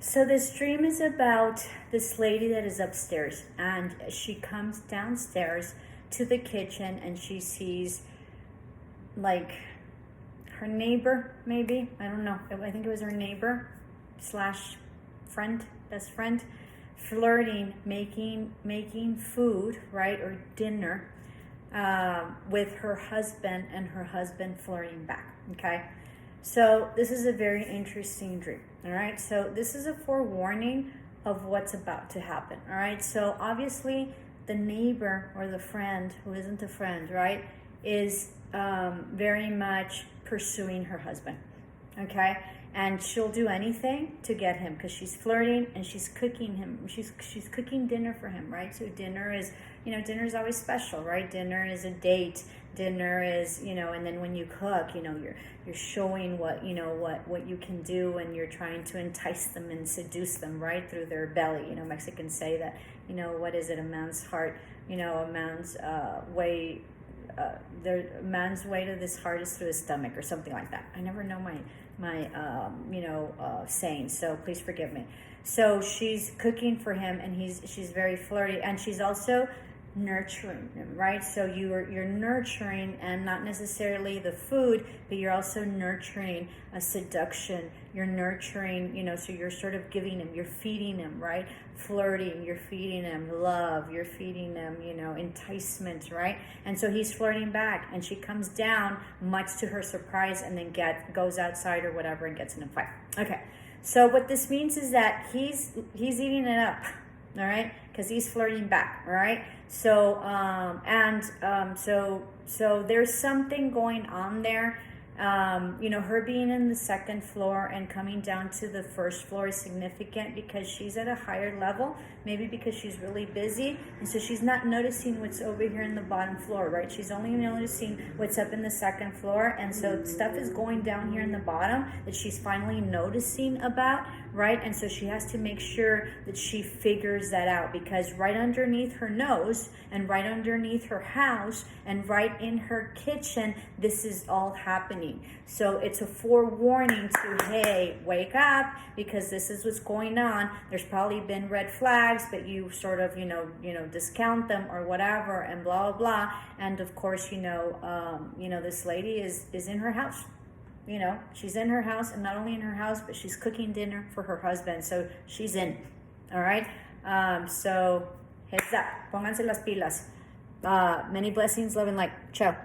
So this dream is about this lady that is upstairs, and she comes downstairs to the kitchen and she sees like her neighbor, maybe, I don't know, I think it was her neighbor slash friend, best friend, flirting, making food, right, or dinner with her husband, and her husband flirting back. Okay, so this is a very interesting dream. All right, so this is a forewarning of what's about to happen. All right, so obviously the neighbor or the friend who isn't a friend, right, is very much pursuing her husband. Okay, and she'll do anything to get him because she's flirting and she's cooking him. She's cooking dinner for him, right? So dinner is, dinner is always special, right? Dinner is a date. Dinner is, and then when you cook, you're showing what you can do, and you're trying to entice them and seduce them, right, through their belly. Mexicans say that, what is it? A man's heart, a man's way. Man's way to this heart is through his stomach, or something like that. I never know my saying, so please forgive me. So she's cooking for him, and she's very flirty, and she's also nurturing him, right? So you're nurturing, and not necessarily the food, but you're also nurturing a seduction. You're nurturing, so you're sort of giving him, you're feeding him, right? Flirting, you're feeding him love, you're feeding him, enticement, right? And so he's flirting back, and she comes down, much to her surprise, and then goes outside or whatever and gets in a fight. Okay, so what this means is that he's eating it up, all right, because he's flirting back, all right. So so there's something going on there. Her being in the second floor and coming down to the first floor is significant because she's at a higher level, maybe because she's really busy, and so she's not noticing what's over here in the bottom floor, right? She's only noticing what's up in the second floor, and so stuff is going down here in the bottom that she's finally noticing about, right? And so she has to make sure that she figures that out, because right underneath her nose and right underneath her house and right in her kitchen, this is all happening. So it's a forewarning to, hey, wake up, because this is what's going on. There's probably been red flags, but you sort of, discount them or whatever, and blah, blah, blah. And of course, this lady is in her house. She's in her house, and not only in her house, but she's cooking dinner for her husband. So she's in, all right? So heads up, pónganse las pilas. Many blessings, love and light. Ciao.